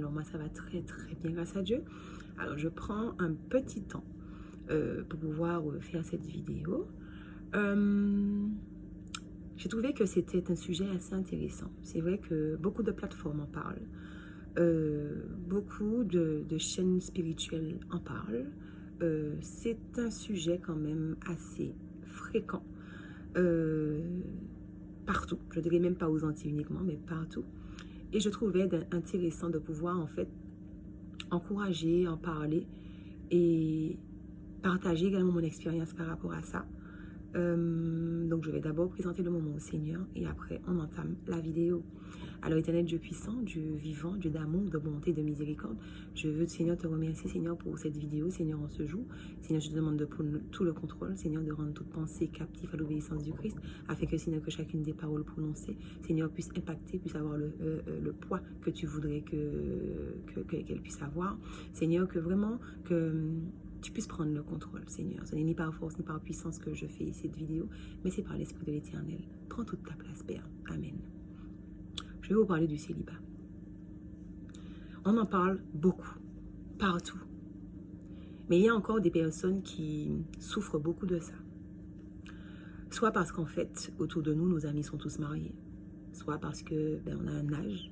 Alors moi, ça va très très bien grâce à Dieu. Alors je prends un petit temps pour pouvoir faire cette vidéo. J'ai trouvé que c'était un sujet assez intéressant. C'est vrai que beaucoup de plateformes en parlent. Beaucoup de chaînes spirituelles en parlent. C'est un sujet quand même assez fréquent. Partout. Je ne dirais même pas aux Antilles uniquement, mais partout. Et je trouvais intéressant de pouvoir en fait encourager, en parler et partager également mon expérience par rapport à ça. Donc je vais d'abord présenter le moment au Seigneur et après on entame la vidéo. Alors éternel Dieu puissant, Dieu vivant, Dieu d'amour, de bonté, de miséricorde, je veux Seigneur te remercier Seigneur pour cette vidéo, Seigneur en ce jour. Seigneur je te demande de prendre tout le contrôle, Seigneur de rendre toute pensée captive à l'obéissance du Christ, afin que Seigneur que chacune des paroles prononcées, Seigneur puisse impacter, puisse avoir le poids que tu voudrais qu'elle puisse avoir. Seigneur que vraiment que tu puisses prendre le contrôle, Seigneur. Ce n'est ni par force ni par puissance que je fais cette vidéo, mais c'est par l'Esprit de l'Éternel. Prends toute ta place, Père. Amen. Je vais vous parler du célibat. On en parle beaucoup, partout. Mais il y a encore des personnes qui souffrent beaucoup de ça. Soit parce qu'en fait, autour de nous, nos amis sont tous mariés. Soit parce que on a un âge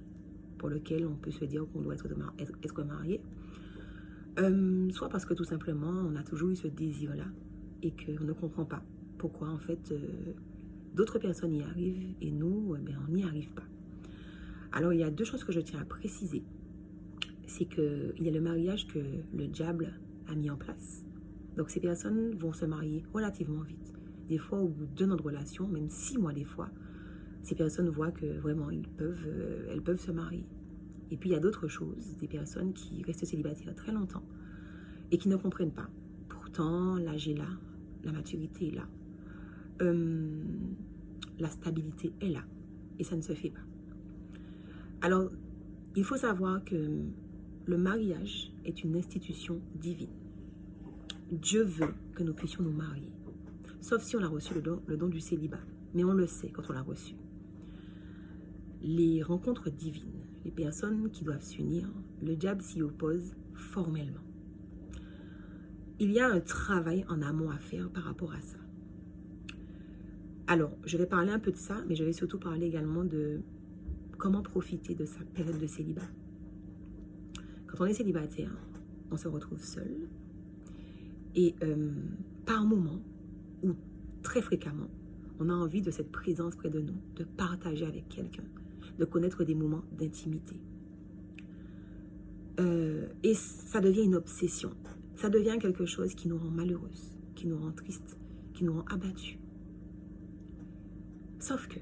pour lequel on peut se dire qu'on doit être marié. Soit parce que tout simplement, on a toujours eu ce désir-là et qu'on ne comprend pas pourquoi en fait d'autres personnes y arrivent et nous, on n'y arrive pas. Alors, il y a deux choses que je tiens à préciser. C'est qu'il y a le mariage que le diable a mis en place. Donc, ces personnes vont se marier relativement vite. Des fois, au bout d'un an de relation, même 6 mois des fois, ces personnes voient que vraiment, elles peuvent se marier. Et puis, il y a d'autres choses, des personnes qui restent célibataires très longtemps et qui ne comprennent pas. Pourtant, l'âge est là, la maturité est là, la stabilité est là et ça ne se fait pas. Alors, il faut savoir que le mariage est une institution divine. Dieu veut que nous puissions nous marier, sauf si on a reçu le don du célibat. Mais on le sait quand on l'a reçu. Les rencontres divines, les personnes qui doivent s'unir, le diable s'y oppose formellement. Il y a un travail en amont à faire par rapport à ça. Alors, je vais parler un peu de ça, mais je vais surtout parler également de comment profiter de sa période de célibat. Quand on est célibataire, on se retrouve seul. Et par moment, ou très fréquemment, on a envie de cette présence près de nous, de partager avec quelqu'un, de connaître des moments d'intimité. Et ça devient une obsession. Ça devient quelque chose qui nous rend malheureuses, qui nous rend tristes, qui nous rend abattus. Sauf que,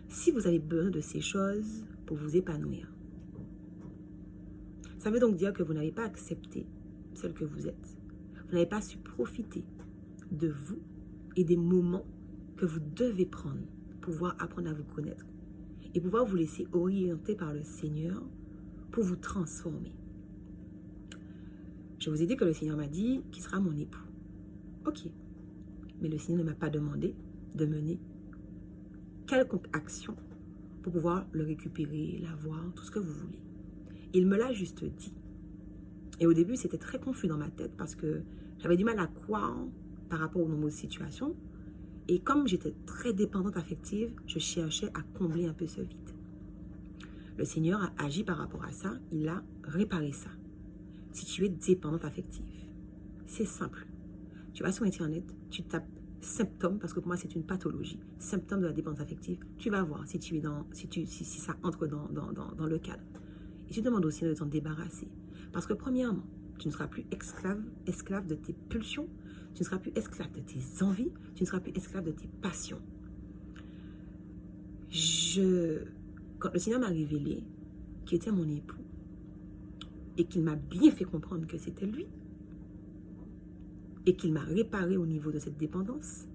si vous avez besoin de ces choses pour vous épanouir, ça veut donc dire que vous n'avez pas accepté celle que vous êtes. Vous n'avez pas su profiter de vous et des moments que vous devez prendre pour pouvoir apprendre à vous connaître et pouvoir vous laisser orienter par le Seigneur pour vous transformer. Je vous ai dit que le Seigneur m'a dit qu'il sera mon époux. Ok, mais le Seigneur ne m'a pas demandé de mener quelconque action pour pouvoir le récupérer, l'avoir, tout ce que vous voulez. Il me l'a juste dit. Et au début, c'était très confus dans ma tête parce que j'avais du mal à croire par rapport aux nombreuses situations. Et comme j'étais très dépendante affective, je cherchais à combler un peu ce vide. Le Seigneur a agi par rapport à ça, il a réparé ça. Si tu es dépendante affective, c'est simple. Tu vas sur Internet, tu tapes symptômes, parce que pour moi c'est une pathologie, symptômes de la dépendance affective, tu vas voir si ça entre dans le cadre. Et tu demandes aussi de t'en débarrasser. Parce que premièrement, tu ne seras plus esclave de tes pulsions, tu ne seras plus esclave de tes envies, tu ne seras plus esclave de tes passions. Quand le Seigneur m'a révélé qu'il était mon époux et qu'il m'a bien fait comprendre que c'était lui et qu'il m'a réparé au niveau de cette dépendance,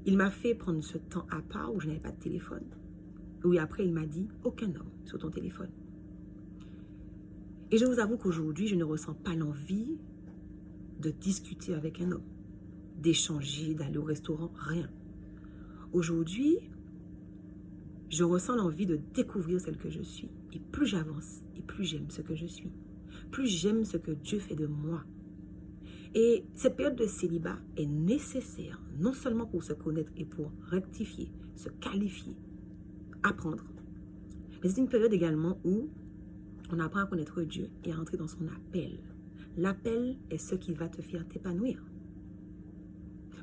il m'a fait prendre ce temps à part où je n'avais pas de téléphone. Oui, après il m'a dit aucun homme sur ton téléphone. Et je vous avoue qu'aujourd'hui, je ne ressens pas l'envie de discuter avec un homme, d'échanger, d'aller au restaurant, rien. Aujourd'hui, je ressens l'envie de découvrir celle que je suis Et plus j'avance, et plus j'aime ce que je suis. Plus j'aime ce que Dieu fait de moi. Et cette période de célibat est nécessaire, non seulement pour se connaître et pour rectifier, se qualifier, apprendre. Mais c'est une période également où on apprend à connaître Dieu et à entrer dans son appel. L'appel est ce qui va te faire t'épanouir.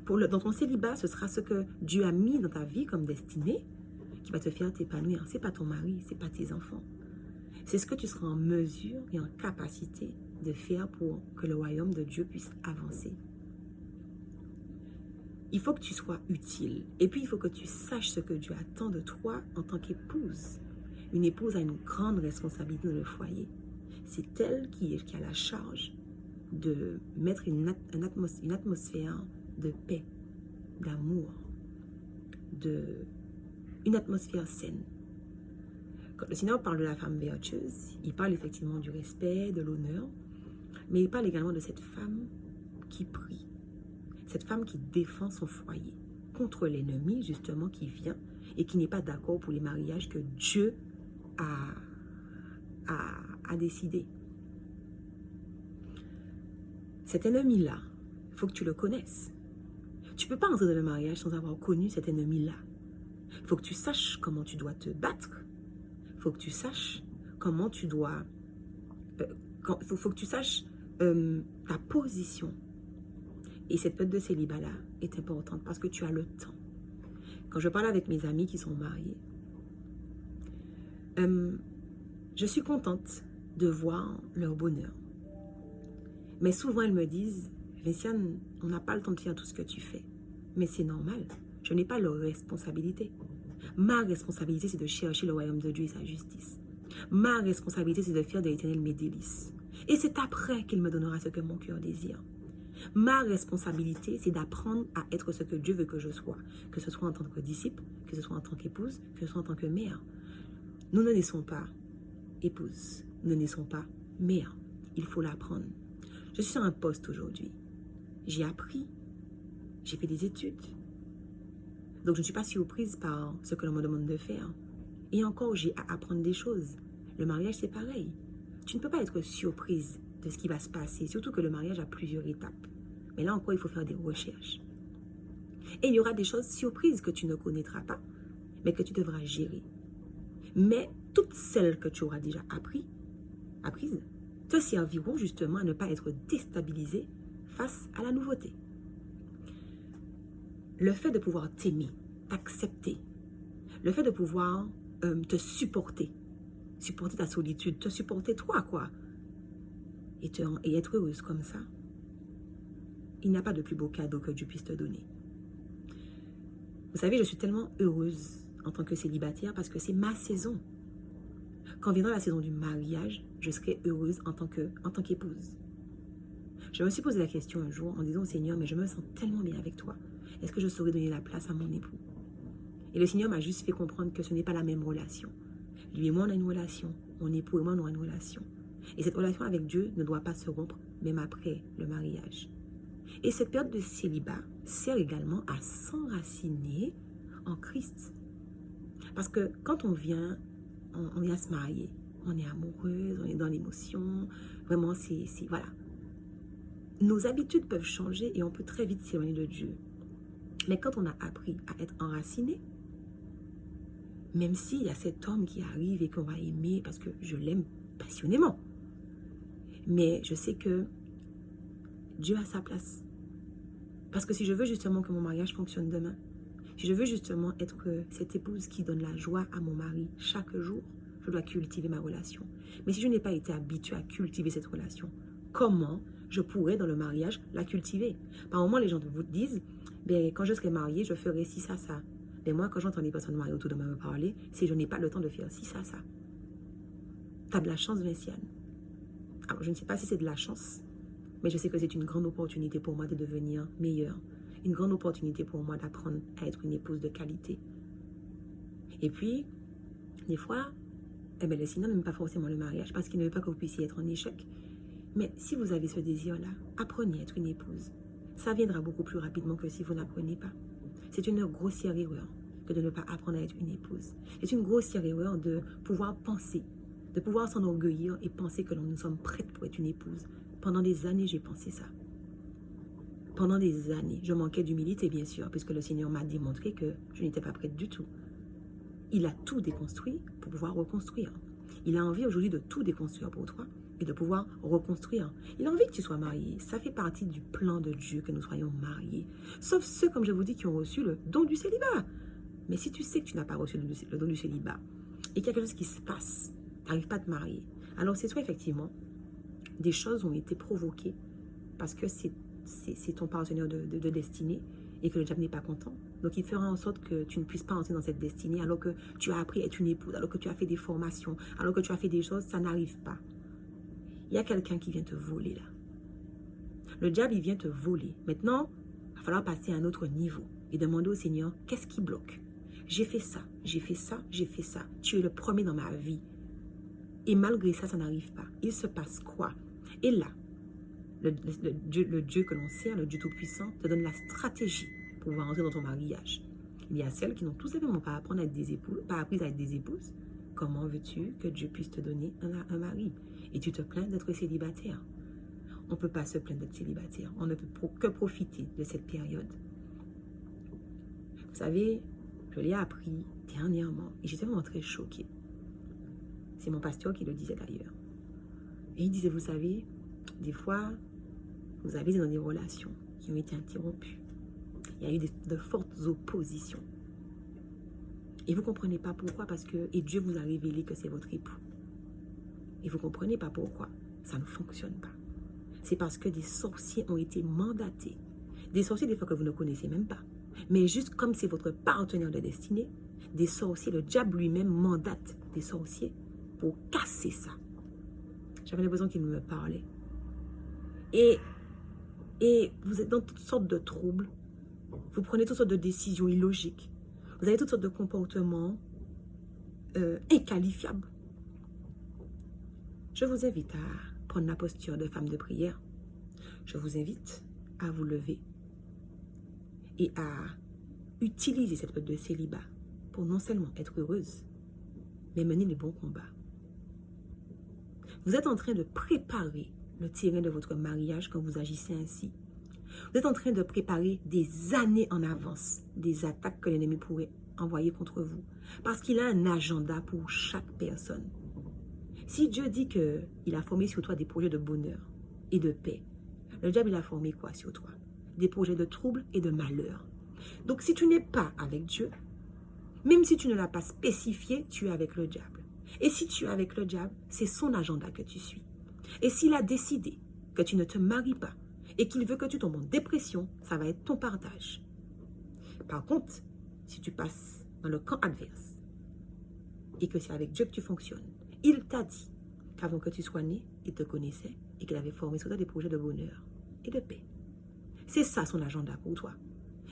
Dans ton célibat, ce sera ce que Dieu a mis dans ta vie comme destinée qui va te faire t'épanouir. Ce n'est pas ton mari, ce n'est pas tes enfants. C'est ce que tu seras en mesure et en capacité de faire pour que le royaume de Dieu puisse avancer. Il faut que tu sois utile. Et puis, il faut que tu saches ce que Dieu attend de toi en tant qu'épouse. Une épouse a une grande responsabilité dans le foyer. C'est elle qui a la charge de mettre une atmosphère de paix, d'amour, une atmosphère saine. Quand le Seigneur parle de la femme vertueuse, il parle effectivement du respect, de l'honneur, mais il parle également de cette femme qui prie, cette femme qui défend son foyer contre l'ennemi justement qui vient et qui n'est pas d'accord pour les mariages que Dieu a décidé. Cet ennemi-là, il faut que tu le connaisses. Tu ne peux pas entrer dans le mariage sans avoir connu cet ennemi-là. Il faut que tu saches comment tu dois te battre. Il faut que tu saches comment tu dois... faut que tu saches ta position. Et cette période de célibat-là est importante parce que tu as le temps. Quand je parle avec mes amis qui sont mariés, je suis contente de voir leur bonheur. Mais souvent, elles me disent, Vinciane, on n'a pas le temps de faire tout ce que tu fais. Mais c'est normal. Je n'ai pas leur responsabilité. Ma responsabilité, c'est de chercher le royaume de Dieu et sa justice. Ma responsabilité, c'est de faire de l'Éternel mes délices. Et c'est après qu'il me donnera ce que mon cœur désire. Ma responsabilité, c'est d'apprendre à être ce que Dieu veut que je sois. Que ce soit en tant que disciple, que ce soit en tant qu'épouse, que ce soit en tant que mère. Nous ne naissons pas épouse. Nous ne naissons pas mère. Il faut l'apprendre. Je suis sur un poste aujourd'hui. J'ai appris. J'ai fait des études. Donc, je ne suis pas surprise par ce que l'on me demande de faire. Et encore, j'ai à apprendre des choses. Le mariage, c'est pareil. Tu ne peux pas être surprise de ce qui va se passer, surtout que le mariage a plusieurs étapes. Mais là encore, il faut faire des recherches. Et il y aura des choses surprises que tu ne connaîtras pas, mais que tu devras gérer. Mais toutes celles que tu auras déjà apprises, te serviront justement à ne pas être déstabilisé face à la nouveauté. Le fait de pouvoir t'aimer, t'accepter, le fait de pouvoir te supporter ta solitude, te supporter toi, quoi, et être heureuse comme ça, il n'y a pas de plus beau cadeau que Dieu puisse te donner. Vous savez, je suis tellement heureuse en tant que célibataire parce que c'est ma saison. Quand viendra la saison du mariage, je serai heureuse en tant qu'épouse. Je me suis posé la question un jour en disant au Seigneur, mais je me sens tellement bien avec toi. Est-ce que je saurais donner la place à mon époux? Et le Seigneur m'a juste fait comprendre que ce n'est pas la même relation. Lui et moi, on a une relation. Mon époux et moi, on a une relation. Et cette relation avec Dieu ne doit pas se rompre, même après le mariage. Et cette période de célibat sert également à s'enraciner en Christ. Parce que quand on vient se marier, on est amoureuse, on est dans l'émotion, vraiment, voilà. Nos habitudes peuvent changer et on peut très vite s'éloigner de Dieu. Mais quand on a appris à être enraciné, même s'il y a cet homme qui arrive et qu'on va aimer parce que je l'aime passionnément, mais je sais que Dieu a sa place. Parce que si je veux justement que mon mariage fonctionne demain, si je veux justement être cette épouse qui donne la joie à mon mari chaque jour, je dois cultiver ma relation. Mais si je n'ai pas été habituée à cultiver cette relation, comment je pourrais dans le mariage la cultiver? Par moments, les gens vous disent, ben, quand je serai mariée, je ferai ci, ça, ça. Mais moi, quand j'entends des personnes mariées autour de moi me parler, c'est je n'ai pas le temps de faire ci, ça, ça. Tu as de la chance, Vinciane. Alors, je ne sais pas si c'est de la chance, mais je sais que c'est une grande opportunité pour moi de devenir meilleure. Une grande opportunité pour moi d'apprendre à être une épouse de qualité. Et puis, des fois, le Seigneur n'aime pas forcément le mariage parce qu'il ne veut pas que vous puissiez être en échec. Mais si vous avez ce désir-là, apprenez à être une épouse. Ça viendra beaucoup plus rapidement que si vous n'apprenez pas. C'est une grossière erreur que de ne pas apprendre à être une épouse. C'est une grossière erreur de pouvoir penser de pouvoir s'enorgueillir et penser que nous sommes prêtes pour être une épouse. Pendant des années, j'ai pensé ça. Pendant des années, je manquais d'humilité, bien sûr, puisque le Seigneur m'a démontré que je n'étais pas prête du tout. Il a tout déconstruit pour pouvoir reconstruire. Il a envie aujourd'hui de tout déconstruire pour toi et de pouvoir reconstruire. Il a envie que tu sois marié. Ça fait partie du plan de Dieu que nous soyons mariés. Sauf ceux, comme je vous dis, qui ont reçu le don du célibat. Mais si tu sais que tu n'as pas reçu le don du célibat et qu'il y a quelque chose qui se passe, tu n'arrives pas à te marier, alors c'est soit effectivement des choses ont été provoquées parce que c'est ton partenaire de destinée et que le diable n'est pas content. Donc, il fera en sorte que tu ne puisses pas entrer dans cette destinée alors que tu as appris à être une épouse, alors que tu as fait des formations, alors que tu as fait des choses, ça n'arrive pas. Il y a quelqu'un qui vient te voler là. Le diable, il vient te voler. Maintenant, il va falloir passer à un autre niveau et demander au Seigneur, qu'est-ce qui bloque? J'ai fait ça, j'ai fait ça, j'ai fait ça. Tu es le premier dans ma vie. Et malgré ça, ça n'arrive pas. Il se passe quoi? Et là, le Dieu que l'on sert, le Dieu Tout-Puissant, te donne la stratégie pour pouvoir entrer dans ton mariage. Il y a celles qui n'ont tout simplement pas appris à être des épouses, pas appris à être des épouses. Comment veux-tu que Dieu puisse te donner un mari? Et tu te plains d'être célibataire. On ne peut pas se plaindre d'être célibataire. On ne peut que profiter de cette période. Vous savez, je l'ai appris dernièrement et j'étais vraiment très choquée. C'est mon pasteur qui le disait d'ailleurs. Et il disait, vous savez, des fois, vous avez dans des relations qui ont été interrompues. Il y a eu de fortes oppositions. Et vous ne comprenez pas pourquoi, parce que et Dieu vous a révélé que c'est votre époux. Et vous ne comprenez pas pourquoi. Ça ne fonctionne pas. C'est parce que des sorciers ont été mandatés. Des sorciers, des fois, que vous ne connaissez même pas. Mais juste comme c'est votre partenaire de destinée, des sorciers, le diable lui-même mandate des sorciers pour casser ça. J'avais l'impression qu'il me parlait. Et vous êtes dans toutes sortes de troubles. Vous prenez toutes sortes de décisions illogiques. Vous avez toutes sortes de comportements inqualifiables. Je vous invite à prendre la posture de femme de prière. Je vous invite à vous lever et à utiliser cette période de célibat pour non seulement être heureuse, mais mener les bons combats. Vous êtes en train de préparer le terrain de votre mariage quand vous agissez ainsi. Vous êtes en train de préparer des années en avance des attaques que l'ennemi pourrait envoyer contre vous. Parce qu'il a un agenda pour chaque personne. Si Dieu dit qu'il a formé sur toi des projets de bonheur et de paix, le diable il a formé quoi sur toi? Des projets de trouble et de malheur. Donc si tu n'es pas avec Dieu, même si tu ne l'as pas spécifié, tu es avec le diable. Et si tu es avec le diable, c'est son agenda que tu suis. Et s'il a décidé que tu ne te maries pas et qu'il veut que tu tombes en dépression, ça va être ton partage. Par contre, si tu passes dans le camp adverse et que c'est avec Dieu que tu fonctionnes, il t'a dit qu'avant que tu sois né, il te connaissait et qu'il avait formé sur toi des projets de bonheur et de paix. C'est ça son agenda pour toi.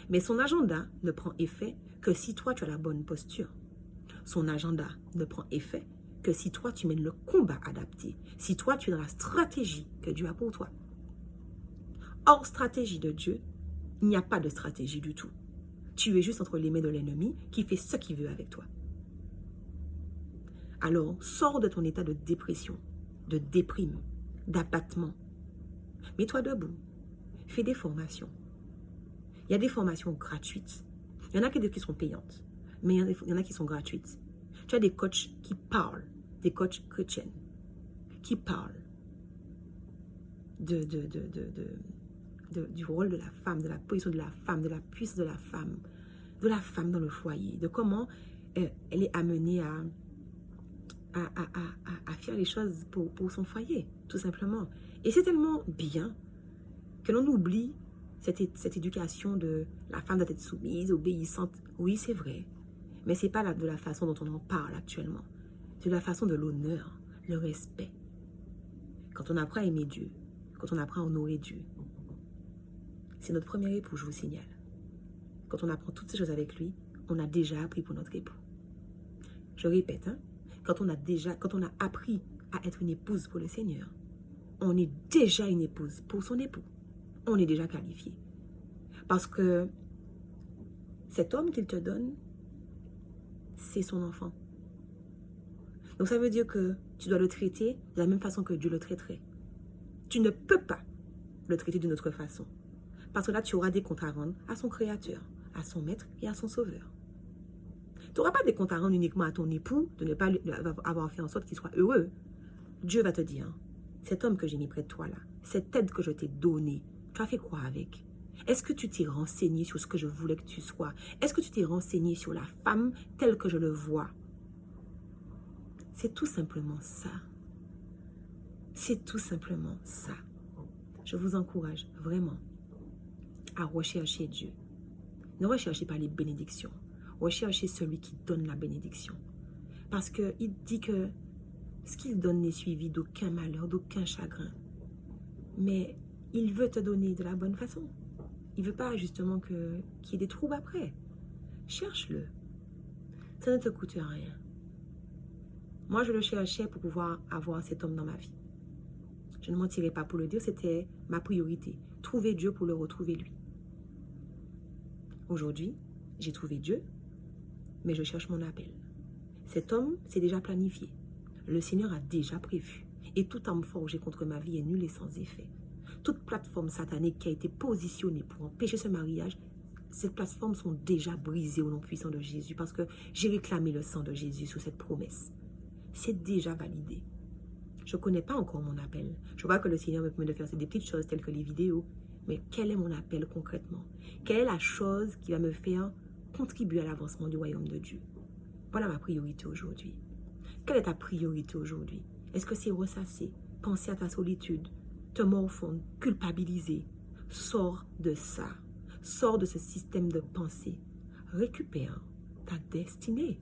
Mais son agenda ne prend effet que si toi tu as la bonne posture. Son agenda ne prend effet que si toi tu mènes le combat adapté, si toi tu es dans la stratégie que Dieu a pour toi. Hors stratégie de Dieu, il n'y a pas de stratégie du tout. Tu es juste entre les mains de l'ennemi qui fait ce qu'il veut avec toi. Alors, sors de ton état de dépression, de déprime, d'abattement. Mets-toi debout. Fais des formations. Il y a des formations gratuites. Il y en a qui sont payantes, mais il y en a qui sont gratuites. Tu as des coachs qui parlent, des coachs chrétiens, qui parlent du rôle de la femme, de la position de la femme, de la puissance de la femme dans le foyer, de comment elle est amenée à faire les choses pour son foyer, tout simplement. Et c'est tellement bien que l'on oublie cette éducation de la femme doit être soumise, obéissante. Oui, c'est vrai, mais ce n'est pas de la façon dont on en parle actuellement. C'est de la façon de l'honneur, le respect. Quand on apprend à aimer Dieu, quand on apprend à honorer Dieu, c'est notre premier époux, je vous signale. Quand on apprend toutes ces choses avec lui, on a déjà appris pour notre époux. Je répète, hein, quand on a appris à être une épouse pour le Seigneur, on est déjà une épouse pour son époux. On est déjà qualifié. Parce que cet homme qu'il te donne, c'est son enfant. Donc ça veut dire que tu dois le traiter de la même façon que Dieu le traiterait. Tu ne peux pas le traiter d'une autre façon. Parce que là, tu auras des comptes à rendre à son créateur, à son maître et à son sauveur. Tu n'auras pas des comptes à rendre uniquement à ton époux, de ne pas avoir fait en sorte qu'il soit heureux. Dieu va te dire, cet homme que j'ai mis près de toi là, cette aide que je t'ai donnée, tu as fait quoi avec? Est-ce que tu t'es renseigné sur ce que je voulais que tu sois? Est-ce que tu t'es renseigné sur la femme telle que je le vois? C'est tout simplement ça. C'est tout simplement ça. Je vous encourage vraiment à rechercher Dieu. Ne recherchez pas les bénédictions. Recherchez celui qui donne la bénédiction. Parce qu'il dit que ce qu'il donne n'est suivi d'aucun malheur, d'aucun chagrin. Mais il veut te donner de la bonne façon. Il ne veut pas justement qu'il y ait des troubles après. Cherche-le. Ça ne te coûte rien. Moi, je le cherchais pour pouvoir avoir cet homme dans ma vie. Je ne mentirais pas pour le dire, c'était ma priorité. Trouver Dieu pour le retrouver lui. Aujourd'hui, j'ai trouvé Dieu, mais je cherche mon appel. Cet homme, c'est déjà planifié. Le Seigneur a déjà prévu. Et toute arme forgée contre ma vie est nulle et sans effet. Toute plateforme satanique qui a été positionnée pour empêcher ce mariage, ces plateformes sont déjà brisées au nom puissant de Jésus parce que j'ai réclamé le sang de Jésus sous cette promesse. C'est déjà validé. Je ne connais pas encore mon appel. Je vois que le Seigneur me permet de faire des petites choses telles que les vidéos. Mais quel est mon appel concrètement? Quelle est la chose qui va me faire contribuer à l'avancement du royaume de Dieu? Voilà ma priorité aujourd'hui. Quelle est ta priorité aujourd'hui? Est-ce que c'est ressasser, penser à ta solitude, te morfondre, culpabiliser? Sors de ça. Sors de ce système de pensée. Récupère ta destinée.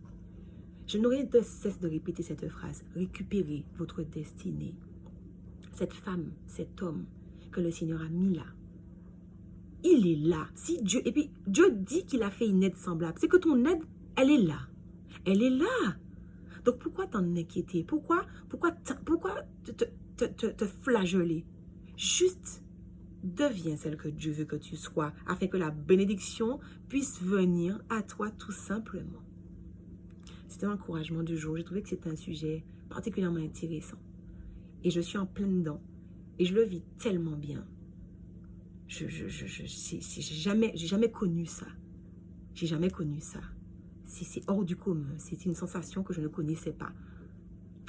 Je n'aurai de cesse de répéter cette phrase. Récupérez votre destinée. Cette femme, cet homme que le Seigneur a mis là, il est là. Si Dieu, et puis Dieu dit qu'il a fait une aide semblable. C'est que ton aide, elle est là. Elle est là. Donc pourquoi t'en inquiéter? Pourquoi te flageller? Juste deviens celle que Dieu veut que tu sois, afin que la bénédiction puisse venir à toi tout simplement. C'était l'encouragement du jour. J'ai trouvé que c'était un sujet particulièrement intéressant. Et je suis en plein dedans. Et je le vis tellement bien. J'ai jamais connu ça. J'ai jamais connu ça. C'est hors du commun. C'est une sensation que je ne connaissais pas.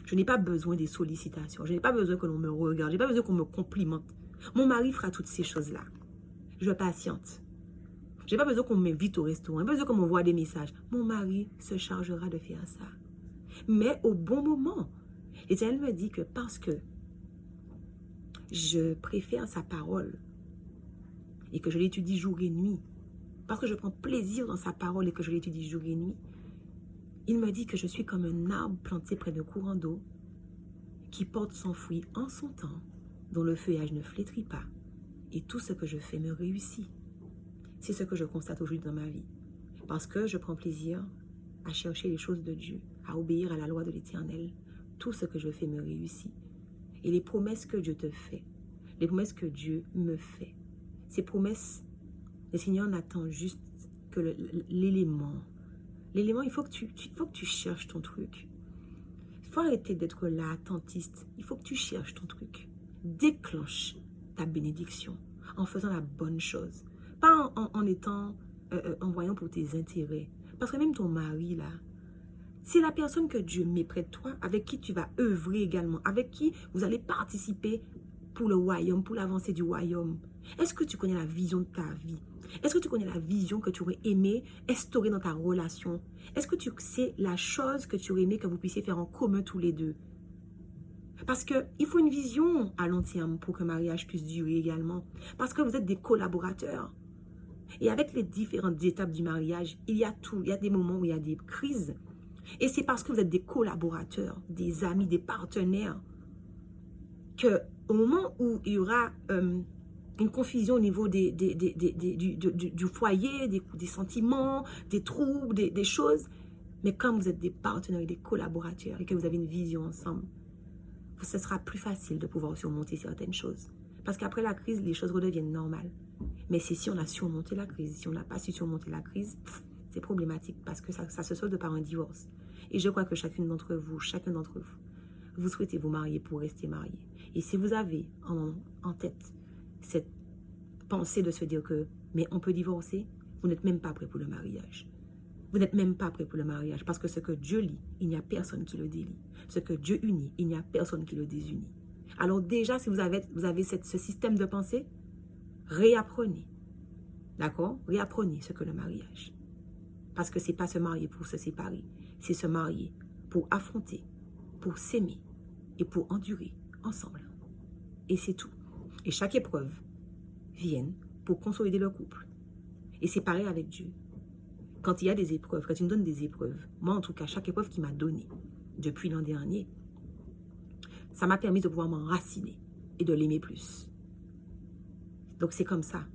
Je n'ai pas besoin des sollicitations. Je n'ai pas besoin que l'on me regarde. Je n'ai pas besoin qu'on me complimente. Mon mari fera toutes ces choses-là. Je patiente. Je n'ai pas besoin qu'on m'invite au restaurant. Je n'ai pas besoin qu'on m'envoie des messages. Mon mari se chargera de faire ça. Mais au bon moment. Et elle me dit que parce que je préfère sa parole et que je l'étudie jour et nuit, parce que je prends plaisir dans sa parole et que je l'étudie jour et nuit, il me dit que je suis comme un arbre planté près d'un courant d'eau qui porte son fruit en son temps, dont le feuillage ne flétrit pas, et tout ce que je fais me réussit. C'est ce que je constate aujourd'hui dans ma vie, parce que je prends plaisir à chercher les choses de Dieu, à obéir à la loi de l'Éternel. Tout ce que je fais me réussit. Et les promesses que Dieu te fait, les promesses que Dieu me fait, ces promesses, le Seigneur n'attend juste que l'élément. L'élément, il faut que tu cherches ton truc. Il faut arrêter d'être là, attentiste. Il faut que tu cherches ton truc. Déclenche ta bénédiction en faisant la bonne chose. Pas en voyant pour tes intérêts. Parce que même ton mari, là, c'est la personne que Dieu met près de toi, avec qui tu vas œuvrer également, avec qui vous allez participer pour le royaume, pour l'avancée du royaume. Est-ce que tu connais la vision de ta vie? Est-ce que tu connais la vision que tu aurais aimé instaurer dans ta relation? Est-ce que tu sais la chose que tu aurais aimé que vous puissiez faire en commun tous les deux? Parce qu'il faut une vision à long terme pour qu'un mariage puisse durer également. Parce que vous êtes des collaborateurs. Et avec les différentes étapes du mariage, il y a tout. Il y a des moments où il y a des crises. Et c'est parce que vous êtes des collaborateurs, des amis, des partenaires, qu'au moment où il y aura une confusion au niveau du foyer, des sentiments, des troubles, des choses, mais quand vous êtes des partenaires et des collaborateurs et que vous avez une vision ensemble, ce sera plus facile de pouvoir surmonter certaines choses. Parce qu'après la crise, les choses redeviennent normales. Mais c'est si on a surmonté la crise. Si on n'a pas su surmonter la crise, c'est problématique parce que ça se solde par un divorce. Et je crois que chacun d'entre vous, vous souhaitez vous marier pour rester marié. Et si vous avez en tête cette pensée de se dire que, mais on peut divorcer, vous n'êtes même pas prêt pour le mariage. Vous n'êtes même pas prêt pour le mariage parce que ce que Dieu lie, il n'y a personne qui le délie. Ce que Dieu unit, il n'y a personne qui le désunit. Alors déjà, si vous avez ce système de pensée, réapprenez. D'accord? Réapprenez ce que le mariage. Parce que ce n'est pas se marier pour se séparer. C'est se marier pour affronter, pour s'aimer et pour endurer ensemble. Et c'est tout. Et chaque épreuve vient pour consolider le couple. Et c'est pareil avec Dieu. Quand il y a des épreuves, quand il nous donne des épreuves, moi en tout cas, chaque épreuve qu'il m'a donnée depuis l'an dernier, ça m'a permis de pouvoir m'enraciner et de l'aimer plus. Donc c'est comme ça.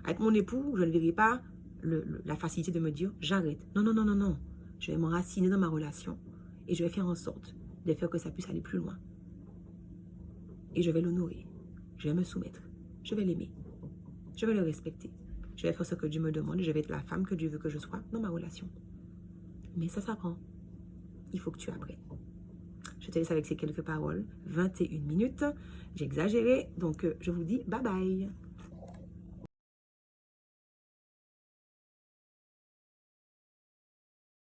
Avec mon époux, je ne verrai pas la facilité de me dire j'arrête. Non, non, non, non, non. Je vais m'enraciner dans ma relation et je vais faire en sorte de faire que ça puisse aller plus loin. Et je vais l'honorer. Je vais me soumettre. Je vais l'aimer. Je vais le respecter. Je vais faire ce que Dieu me demande. Je vais être la femme que Dieu veut que je sois dans ma relation. Mais ça s'apprend. Il faut que tu apprennes. Je te laisse avec ces quelques paroles. 21 minutes. J'ai exagéré. Donc, je vous dis bye bye.